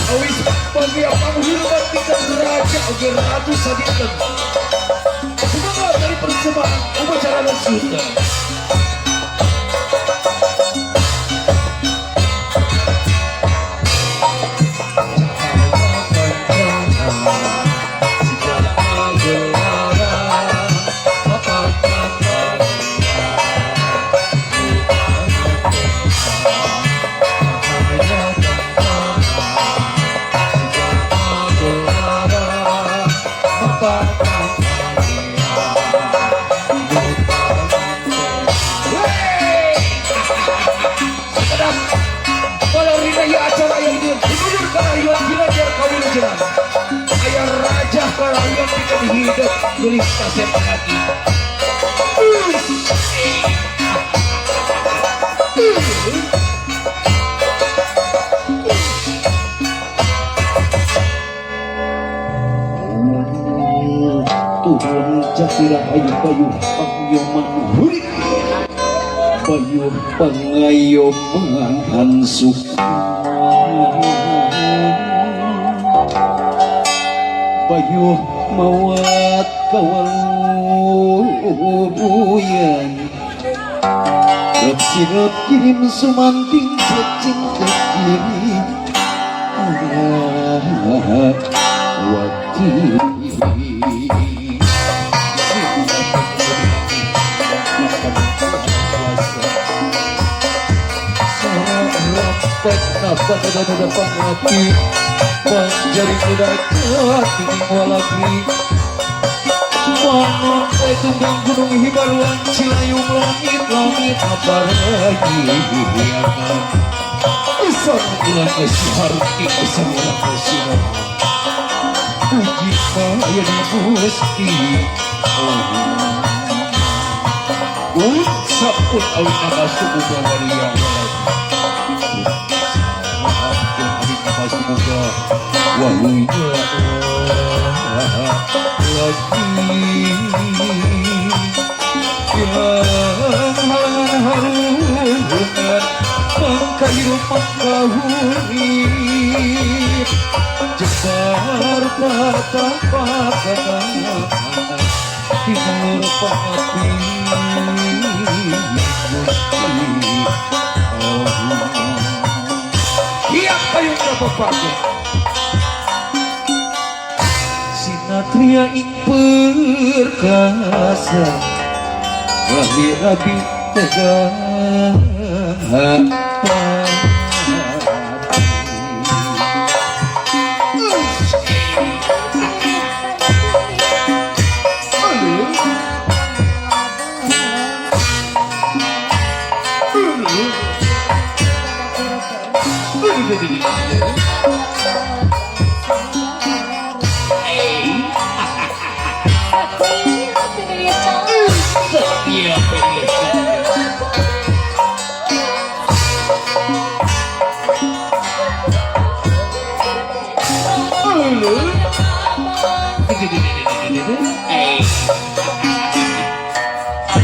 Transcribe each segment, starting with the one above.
Awis pagi apa menghormat tingkat raja agar ratu sadinten. Semangat dari persembahan upacara dan Sunda. Ayah raja kalian tidak hidup tulis kaset lagi. Turun jatira ayu bayu pangyoman hurik bayu pangayoman hansuk bayu mawat kawaluyan rep sirep kirim sumanting cacing kekiri wakil Nafas ada pangati panjari tidak tinggi walaki Mangun tumbang gunung hibaruan cilayung langit apa lagi Usang bulan esharti usang bulan esharti Puji kaya di musti Sapun awin nama suku bawaria semoga walunya lagi yang halangan harungan mengkayu menggahuri jebar patah-patah timur pangati kayu berapa pagi sinatria ing perkasa lahir rabi tegang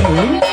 Hey.